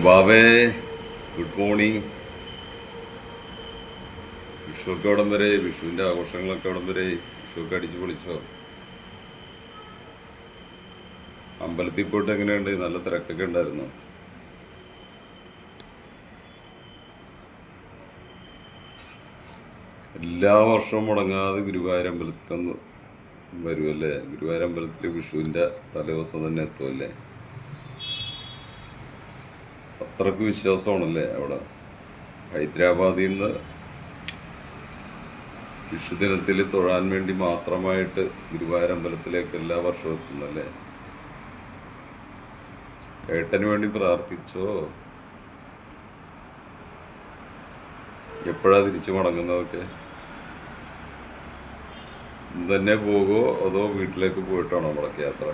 ബാബേ, good morning. വിഷുവൊക്കെ എവിടം വരെ? വിഷുവിൻ്റെ ആഘോഷങ്ങളൊക്കെ എവിടം വരെ? വിഷുവൊക്കെ അടിച്ചു പൊളിച്ചോ? അമ്പലത്തിൽ പോയിട്ട് എങ്ങനെയുണ്ട്? നല്ല തിരക്കൊക്കെ ഉണ്ടായിരുന്നു. എല്ലാ വർഷവും മുടങ്ങാതെ ഗുരുവായൂർ അമ്പലത്തിലൊന്ന് വരുമല്ലേ? ഗുരുവായൂർ അമ്പലത്തിൽ വിഷുവിൻ്റെ തലേദിവസം തന്നെ എത്തുമല്ലേ? അത്രക്ക് വിശ്വാസമാണല്ലേ അവിടെ. ഹൈദരാബാദിൽ നിന്ന് വിഷുദിനത്തിൽ തൊഴാൻ വേണ്ടി മാത്രമായിട്ട് ഗുരുവായൂർ അമ്പലത്തിലേക്ക് എല്ലാ വർഷവും എത്തുന്നല്ലേ? ഏട്ടന് വേണ്ടി പ്രാർത്ഥിച്ചോ? എപ്പോഴാ തിരിച്ചു മടങ്ങുന്നതൊക്കെ? ഇന്ന് തന്നെ പോകുമോ അതോ വീട്ടിലേക്ക് പോയിട്ടാണോ മടക്ക യാത്ര?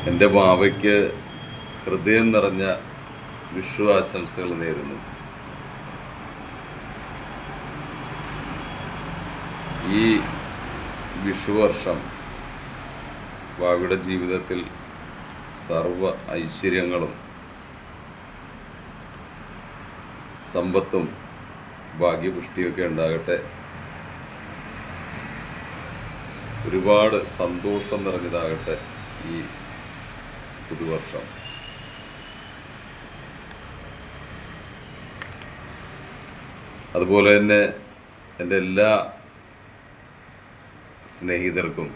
എൻ്റെ മാവയ്ക്ക് ഹൃദയം നിറഞ്ഞ വിഷു ആശംസകൾ നേരുന്നു. ഈ വിഷു വർഷം ഭാവിയുടെ ജീവിതത്തിൽ സർവ ഐശ്വര്യങ്ങളും സമ്പത്തും ഭാഗ്യപുഷ്ടിയൊക്കെ ഉണ്ടാകട്ടെ. ഒരുപാട് സന്തോഷം നിറഞ്ഞതാകട്ടെ ഈ പുതുവർഷം. അതുപോലെ തന്നെ എൻ്റെ എല്ലാ സ്നേഹിതർക്കും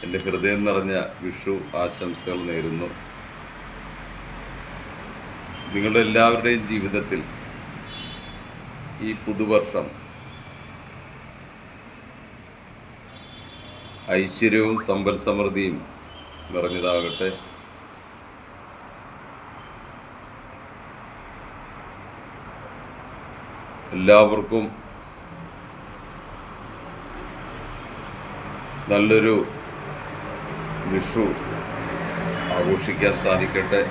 എൻ്റെ ഹൃദയം നിറഞ്ഞ വിഷു ആശംസകൾ നേരുന്നു. നിങ്ങളുടെ എല്ലാവരുടെയും ജീവിതത്തിൽ ഈ പുതുവർഷം ഐശ്വര്യവും സമ്പൽ സമൃദ്ധിയും നിറഞ്ഞതാകട്ടെ. എല്ലാവർക്കും നല്ലൊരു വിഷു ആഘോഷിക്കാൻ സാധിക്കട്ടെ.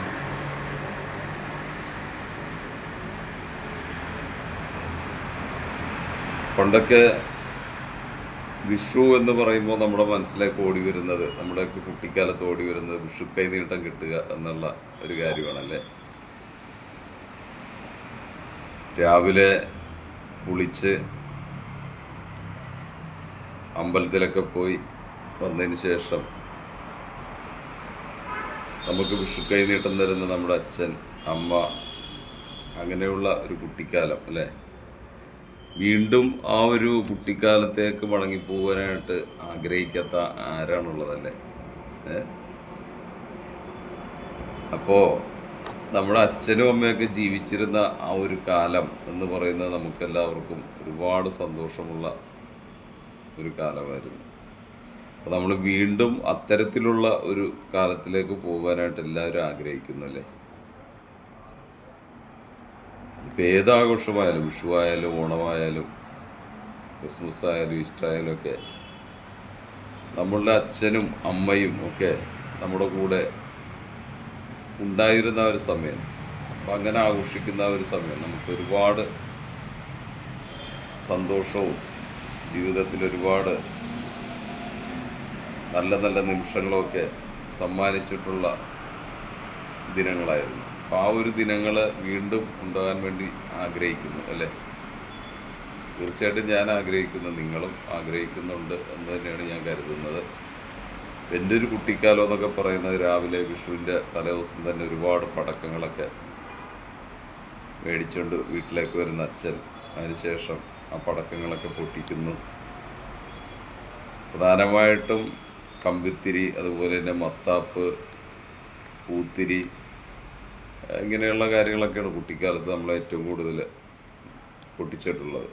പണ്ടൊക്കെ വിഷു എന്ന് പറയുമ്പോൾ നമ്മുടെ മനസ്സിലേക്ക് ഓടി വരുന്നത്, നമ്മുടെയൊക്കെ കുട്ടിക്കാലത്ത് ഓടി വരുന്നത് വിഷു കൈനീട്ടം കിട്ടുക എന്നുള്ള ഒരു കാര്യമാണല്ലേ. രാവിലെ കുളിച്ച് അമ്പലത്തിലൊക്കെ പോയി വന്നതിന് ശേഷം നമുക്ക് വിഷു കൈനീട്ടം തരുന്ന നമ്മുടെ അച്ഛൻ, അമ്മ, അങ്ങനെയുള്ള ഒരു കുട്ടിക്കാലം അല്ലേ. വീണ്ടും ആ ഒരു കുട്ടിക്കാലത്തേക്ക് മടങ്ങിപ്പോകാനായിട്ട് ആഗ്രഹിക്കാത്ത ആരാണുള്ളതല്ലേ? അപ്പോൾ നമ്മുടെ അച്ഛനും അമ്മയൊക്കെ ജീവിച്ചിരുന്ന ആ ഒരു കാലം എന്ന് പറയുന്നത് നമുക്കെല്ലാവർക്കും ഒരുപാട് സന്തോഷമുള്ള ഒരു കാലമായിരുന്നു. അപ്പോൾ നമ്മൾ വീണ്ടും അത്തരത്തിലുള്ള ഒരു കാലത്തിലേക്ക് പോകാനായിട്ട് എല്ലാവരും ആഗ്രഹിക്കുന്നല്ലേ. ഇപ്പം ഏതാഘോഷമായാലും, വിഷു ആയാലും ഓണമായാലും ക്രിസ്മസ് ആയാലും ഈസ്റ്റർ ആയാലും ഒക്കെ നമ്മളുടെ അച്ഛനും അമ്മയും ഒക്കെ നമ്മുടെ കൂടെ ഉണ്ടായിരുന്ന ഒരു സമയം. അപ്പം അങ്ങനെ ആഘോഷിക്കുന്ന ഒരു സമയം നമുക്ക് ഒരുപാട് സന്തോഷവും ജീവിതത്തിൽ ഒരുപാട് നല്ല നല്ല നിമിഷങ്ങളൊക്കെ സമ്മാനിച്ചിട്ടുള്ള ദിനങ്ങളായിരുന്നു. അപ്പോൾ ആ ഒരു ദിനങ്ങൾ വീണ്ടും ഉണ്ടാകാൻ വേണ്ടി ആഗ്രഹിക്കുന്നു അല്ലേ. തീർച്ചയായിട്ടും ഞാൻ ആഗ്രഹിക്കുന്നു, നിങ്ങളും ആഗ്രഹിക്കുന്നുണ്ട് എന്ന് തന്നെയാണ് ഞാൻ കരുതുന്നത്. എൻ്റെ ഒരു കുട്ടിക്കാലം എന്നൊക്കെ പറയുന്നത് രാവിലെ വിഷുവിൻ്റെ തലേദിവസം തന്നെ ഒരുപാട് പടക്കങ്ങളൊക്കെ മേടിച്ചുകൊണ്ട് വീട്ടിലേക്ക് വരുന്ന അച്ഛൻ, അതിനുശേഷം ആ പടക്കങ്ങളൊക്കെ പൊട്ടിക്കുന്നു. പ്രധാനമായിട്ടും കമ്പിത്തിരി, അതുപോലെ തന്നെ മത്താപ്പ്, പൂത്തിരി, ഇങ്ങനെയുള്ള കാര്യങ്ങളൊക്കെയാണ് കുട്ടിക്കാലത്ത് നമ്മൾ ഏറ്റവും കൂടുതൽ പൊട്ടിച്ചിട്ടുള്ളത്.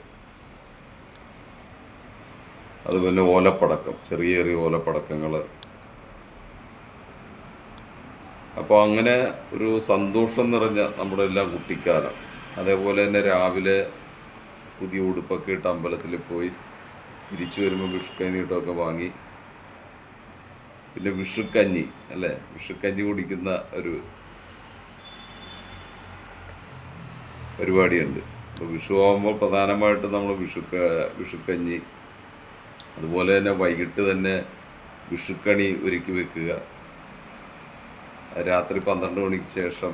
അതുപോലെ ഓലപ്പടക്കം, ചെറിയ ചെറിയ ഓലപ്പടക്കങ്ങൾ. അപ്പോൾ അങ്ങനെ ഒരു സന്തോഷം നിറഞ്ഞ നമ്മുടെ എല്ലാ കുട്ടിക്കാലം. അതേപോലെ തന്നെ രാവിലെ പുതിയ ഉടുപ്പൊക്കെ ഇട്ട് അമ്പലത്തിൽ പോയി തിരിച്ചു വരുമ്പോൾ വിഷു കൈനീട്ടമൊക്കെ വാങ്ങി, പിന്നെ വിഷുക്കഞ്ഞി അല്ലേ, വിഷുക്കഞ്ഞി കുടിക്കുന്ന ഒരു പരിപാടിയുണ്ട്. ഇപ്പോൾ വിഷു ആകുമ്പോൾ പ്രധാനമായിട്ടും നമ്മൾ വിഷുക്കഞ്ഞി, അതുപോലെ തന്നെ വൈകിട്ട് തന്നെ വിഷുക്കണി ഒരുക്കി വെക്കുക. രാത്രി 12 മണിക്ക് ശേഷം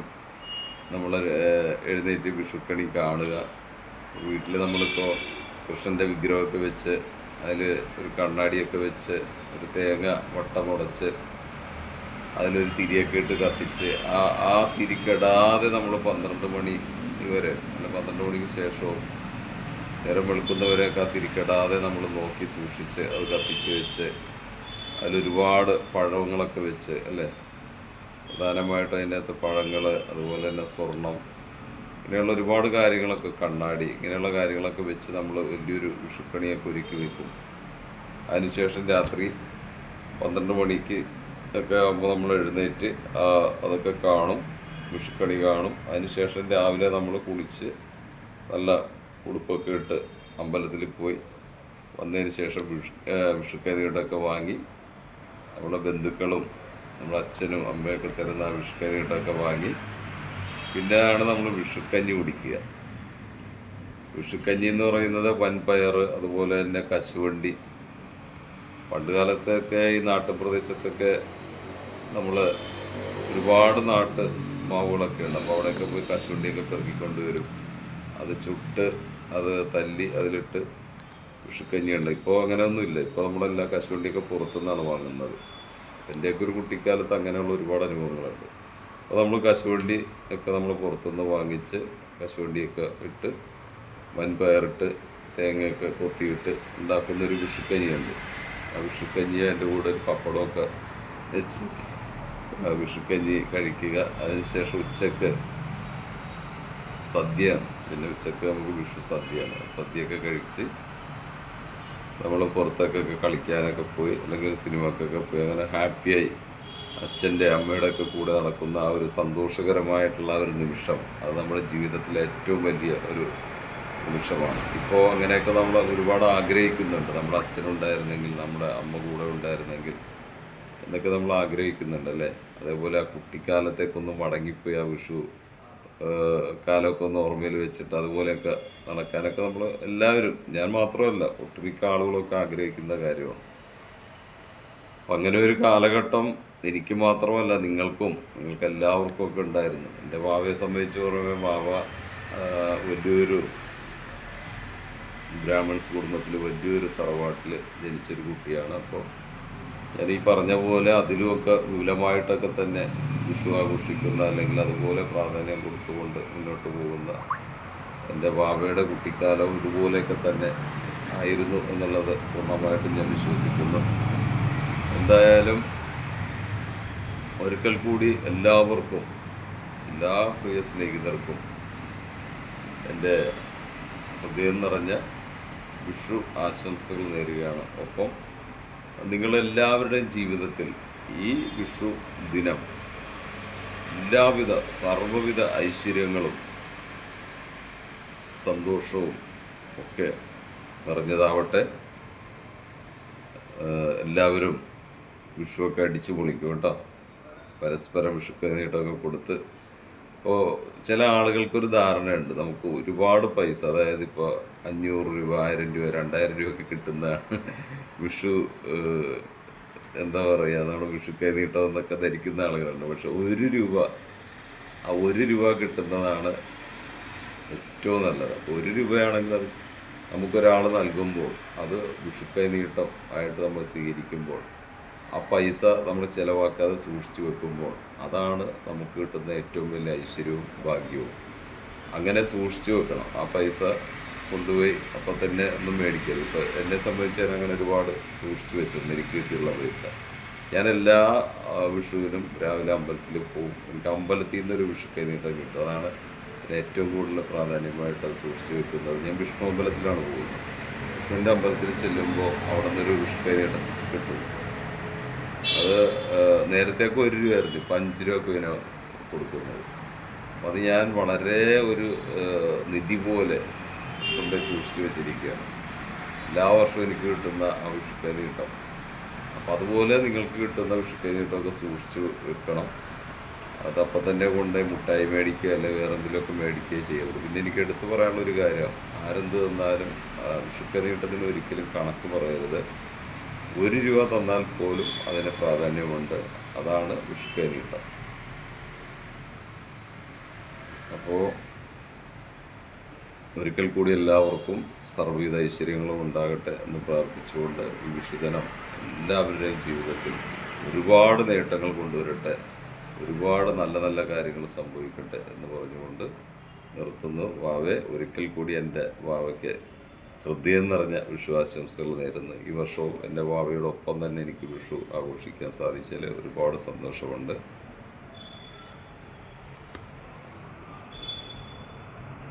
നമ്മൾ എഴുന്നേറ്റ് വിഷുക്കണി കാണുക. വീട്ടിൽ നമ്മളിപ്പോൾ കൃഷ്ണൻ്റെ വിഗ്രഹമൊക്കെ വെച്ച് അതിൽ ഒരു കണ്ണാടിയൊക്കെ വെച്ച് ഒരു തേങ്ങ വട്ടമുടച്ച് അതിലൊരു തിരിയൊക്കെ ഇട്ട് കത്തിച്ച് ആ തിരിക്കെടാതെ നമ്മൾ 12 മണി വരെ, അല്ല 12 മണിക്ക് ശേഷവും നേരം വെളുക്കുന്നവരെയൊക്കെ ആ തിരിക്കെടാതെ നമ്മൾ നോക്കി സൂക്ഷിച്ച് അത് കത്തിച്ച് വെച്ച് അതിലൊരുപാട് പഴങ്ങളൊക്കെ വെച്ച്, അല്ലേ, പ്രധാനമായിട്ടും അതിൻ്റെ അകത്ത് പഴങ്ങൾ, അതുപോലെ തന്നെ സ്വർണം, ഇങ്ങനെയുള്ള ഒരുപാട് കാര്യങ്ങളൊക്കെ, കണ്ണാടി, ഇങ്ങനെയുള്ള കാര്യങ്ങളൊക്കെ വെച്ച് നമ്മൾ വലിയൊരു വിഷുക്കണിയൊക്കെ ഒരുക്കി വെക്കും. അതിനുശേഷം രാത്രി 12 മണിക്ക് ഒക്കെ ആകുമ്പോൾ നമ്മൾ എഴുന്നേറ്റ് അതൊക്കെ കാണും, വിഷുക്കണി കാണും. അതിനുശേഷം രാവിലെ നമ്മൾ കുളിച്ച് നല്ല ഉടുപ്പൊക്കെ ഇട്ട് അമ്പലത്തിൽ പോയി വന്നതിന് ശേഷം വിഷുക്കൈനീട്ടമൊക്കെ വാങ്ങി നമ്മുടെ ബന്ധുക്കളും നമ്മുടെ അച്ഛനും അമ്മയൊക്കെ തരുന്ന വിഷുക്കൈനീട്ടമൊക്കെ വാങ്ങി പിന്നെയാണ് നമ്മൾ വിഷുക്കഞ്ഞി കുടിക്കുക. വിഷുക്കഞ്ഞി എന്ന് പറയുന്നത് വൻപയർ, അതുപോലെ തന്നെ കശുവണ്ടി. പണ്ട് കാലത്തൊക്കെ ഈ നാട്ടുപ്രദേശത്തൊക്കെ നമ്മൾ ഒരുപാട് നാട്ട് മാവുകളൊക്കെ ഉണ്ട്. അപ്പോൾ അവിടെയൊക്കെ പോയി കശുവണ്ടിയൊക്കെ പെറുക്കിക്കൊണ്ട് വരും. അത് ചുട്ട് അത് തല്ലി അതിലിട്ട് വിഷുക്കഞ്ഞിയുണ്ട്. ഇപ്പോൾ അങ്ങനെയൊന്നുമില്ല. ഇപ്പോൾ നമ്മളെല്ലാം കശുവണ്ടിയൊക്കെ പുറത്തുനിന്നാണ് വാങ്ങുന്നത്. എൻ്റെയൊക്കെ ഒരു കുട്ടിക്കാലത്ത് അങ്ങനെയുള്ള ഒരുപാട് അനുഭവങ്ങളുണ്ട്. അപ്പോൾ നമ്മൾ കശുവണ്ടി ഒക്കെ നമ്മൾ പുറത്തുനിന്ന് വാങ്ങിച്ച് കശുവണ്ടിയൊക്കെ ഇട്ട് വൻപയറിട്ട് തേങ്ങയൊക്കെ കൊത്തിയിട്ട് ഉണ്ടാക്കുന്നൊരു വിഷുക്കഞ്ഞിയുണ്ട്. ആ വിഷുക്കഞ്ഞി അതിൻ്റെ കൂടെ ഒരു പപ്പടമൊക്കെ വെച്ച് വിഷുക്കഞ്ഞി കഴിക്കുക. അതിനുശേഷം ഉച്ചക്ക് സദ്യയാണ്. പിന്നെ ഉച്ചക്ക് നമുക്ക് വിഷു സദ്യയാണ്. സദ്യയൊക്കെ കഴിച്ച് നമ്മൾ പുറത്തേക്കൊക്കെ കളിക്കാനൊക്കെ പോയി, അല്ലെങ്കിൽ സിനിമക്കൊക്കെ പോയി അങ്ങനെ ഹാപ്പിയായി അച്ഛൻ്റെ അമ്മയുടെ ഒക്കെ കൂടെ നടക്കുന്ന ആ ഒരു സന്തോഷകരമായിട്ടുള്ള ഒരു നിമിഷം, അത് നമ്മുടെ ജീവിതത്തിലെ ഏറ്റവും വലിയ ഒരു നിമിഷമാണ്. ഇപ്പോൾ അങ്ങനെയൊക്കെ നമ്മൾ ഒരുപാട് ആഗ്രഹിക്കുന്നുണ്ട്. നമ്മുടെ അച്ഛനുണ്ടായിരുന്നെങ്കിൽ, നമ്മുടെ അമ്മ കൂടെ ഉണ്ടായിരുന്നെങ്കിൽ എന്നൊക്കെ നമ്മൾ ആഗ്രഹിക്കുന്നുണ്ട്, അല്ലേ. അതേപോലെ ആ കുട്ടിക്കാലത്തേക്കൊന്ന് മടങ്ങിപ്പോയി ആ വിഷു കാലമൊക്കെ ഒന്ന് ഓർമ്മയിൽ വെച്ചിട്ട് അതുപോലെയൊക്കെ നടക്കാനൊക്കെ നമ്മൾ എല്ലാവരും, ഞാൻ മാത്രമല്ല ഒട്ടുമിക്ക ആളുകളൊക്കെ ആഗ്രഹിക്കുന്ന കാര്യമാണ്. അപ്പം അങ്ങനെ ഒരു കാലഘട്ടം എനിക്ക് മാത്രമല്ല നിങ്ങൾക്ക് എല്ലാവർക്കും ഒക്കെ ഉണ്ടായിരുന്നു. എൻ്റെ വാവയെ സംബന്ധിച്ച് പറയുമ്പോൾ വാവ വലിയൊരു ബ്രാഹ്മൺസ് കുടുംബത്തിൽ വലിയൊരു തറവാട്ടിൽ ജനിച്ചൊരു കുട്ടിയാണ്. അപ്പോൾ ഞാൻ ഈ പറഞ്ഞ പോലെ അതിലുമൊക്കെ വിപുലമായിട്ടൊക്കെ തന്നെ വിഷു ആഘോഷിക്കുന്ന, അല്ലെങ്കിൽ അതുപോലെ പ്രാധാന്യം കൊടുത്തുകൊണ്ട് മുന്നോട്ട് പോകുന്ന എൻ്റെ വാവയുടെ കുട്ടിക്കാലവും ഇതുപോലെയൊക്കെ തന്നെ ആയിരുന്നു എന്നുള്ളത് പൂർണ്ണമായിട്ടും ഞാൻ വിശ്വസിക്കുന്നു. എന്തായാലും ഒരിക്കൽ കൂടി എല്ലാവർക്കും, എല്ലാ പ്രിയ സ്നേഹിതർക്കും എൻ്റെ ഹൃദയം നിറഞ്ഞ വിഷു ആശംസകൾ നേരുകയാണ്. ഒപ്പം നിങ്ങളെല്ലാവരുടെയും ജീവിതത്തിൽ ഈ വിഷു ദിനം എല്ലാവിധ സർവ്വവിധ ഐശ്വര്യങ്ങളും സന്തോഷവും ഒക്കെ നിറഞ്ഞതാവട്ടെ. എല്ലാവരും വിഷുവൊക്കെ അടിച്ചു പൊളിക്കും കേട്ടോ. പരസ്പരം വിഷുക്കൈനീട്ടമൊക്കെ കൊടുത്ത്. ഇപ്പോൾ ചില ആളുകൾക്കൊരു ധാരണയുണ്ട് നമുക്ക് ഒരുപാട് പൈസ, അതായത് ഇപ്പോൾ 500 രൂപ, 1000 രൂപ, 2000 രൂപയൊക്കെ കിട്ടുന്ന വിഷു എന്താ പറയുക, നമ്മൾ വിഷുക്കൈനീട്ടം എന്നൊക്കെ ധരിക്കുന്ന ആളുകളുണ്ട്. പക്ഷെ 1 രൂപ, ആ 1 രൂപ കിട്ടുന്നതാണ് ഏറ്റവും നല്ലത്. അപ്പോൾ 1 രൂപയാണെങ്കിൽ അത് നമുക്കൊരാൾ നൽകുമ്പോൾ, അത് വിഷുക്കൈനീട്ടം ആയിട്ട് നമ്മൾ സ്വീകരിക്കുമ്പോൾ, ആ പൈസ നമ്മൾ ചിലവാക്കാതെ സൂക്ഷിച്ചു വെക്കുമ്പോൾ, അതാണ് നമുക്ക് കിട്ടുന്ന ഏറ്റവും വലിയ ഐശ്വര്യവും ഭാഗ്യവും. അങ്ങനെ സൂക്ഷിച്ചു വെക്കണം. ആ പൈസ കൊണ്ടുപോയി അപ്പം തന്നെ ഒന്നും മേടിക്കരുത്. ഇപ്പോൾ എന്നെ സംബന്ധിച്ച് ഞാൻ അങ്ങനെ ഒരുപാട് സൂക്ഷിച്ചു വെച്ചിരുന്നു എനിക്ക് കിട്ടിയുള്ള പൈസ. ഞാൻ എല്ലാ വിഷുവിനും രാവിലെ അമ്പലത്തിൽ പോകും. എനിക്ക് അമ്പലത്തിൽ നിന്നൊരു വിഷുക്കൈനീട്ടം കിട്ടും. അതാണ് ഏറ്റവും കൂടുതൽ പ്രാധാന്യമായിട്ട് അത് സൂക്ഷിച്ചു വെക്കുന്നത്. ഞാൻ വിഷ്ണു അമ്പലത്തിലാണ് പോകുന്നത്. വിഷ്ണുവിൻ്റെ അമ്പലത്തിൽ ചെല്ലുമ്പോൾ അവിടെ നിന്നൊരു വിഷുക്കൈനീട്ടം കിട്ടും. അത് നേരത്തേക്ക് 1 രൂപയായിരുന്നു, ഇപ്പം 5 രൂപ ഇങ്ങനെ കൊടുക്കുന്നത്. അപ്പം അത് ഞാൻ വളരെ ഒരു നിധി പോലെ കൊണ്ട് സൂക്ഷിച്ചു വെച്ചിരിക്കുകയാണ്. എല്ലാ വർഷവും എനിക്ക് കിട്ടുന്ന ആ വിഷുക്കൈനീട്ടം. അപ്പം അതുപോലെ നിങ്ങൾക്ക് കിട്ടുന്ന വിഷുക്കൈനീട്ടമൊക്കെ സൂക്ഷിച്ചു വെക്കണം. അതപ്പം തന്നെ കൊണ്ടുപോയി മുട്ടായി മേടിക്കുക അല്ലെങ്കിൽ വേറെ എന്തെങ്കിലുമൊക്കെ മേടിക്കുകയോ ചെയ്യരുത്. പിന്നെ എനിക്ക് എടുത്തു പറയാനുള്ളൊരു കാര്യം, ആരെന്ത് തന്നാലും വിഷുക്കൈനീട്ടത്തിന് ഒരിക്കലും കണക്ക് പറയരുത്. 1 രൂപ തന്നാൽ പോലും അതിന് പ്രാധാന്യമുണ്ട്. അതാണ് വിഷുക്കൈനീട്ടം. അപ്പോൾ ഒരിക്കൽ കൂടി എല്ലാവർക്കും സർവ്വവിധ ഐശ്വര്യങ്ങളും ഉണ്ടാകട്ടെ എന്ന് പ്രാർത്ഥിച്ചുകൊണ്ട് ഈ വിഷുദിനം എല്ലാവരുടെയും ജീവിതത്തിൽ ഒരുപാട് നേട്ടങ്ങൾ കൊണ്ടുവരട്ടെ, ഒരുപാട് നല്ല നല്ല കാര്യങ്ങൾ സംഭവിക്കട്ടെ എന്ന് പറഞ്ഞുകൊണ്ട് നിർത്തുന്നു. വാവെ, ഒരിക്കൽ കൂടി എൻ്റെ വാവയ്ക്ക് ഹൃദയം നിറഞ്ഞ വിഷു ആശംസകൾ നേരുന്നു. ഈ വർഷവും എൻ്റെ വാവയോടൊപ്പം തന്നെ എനിക്ക് വിഷു ആഘോഷിക്കാൻ സാധിച്ചതിൽ ഒരുപാട് സന്തോഷമുണ്ട്.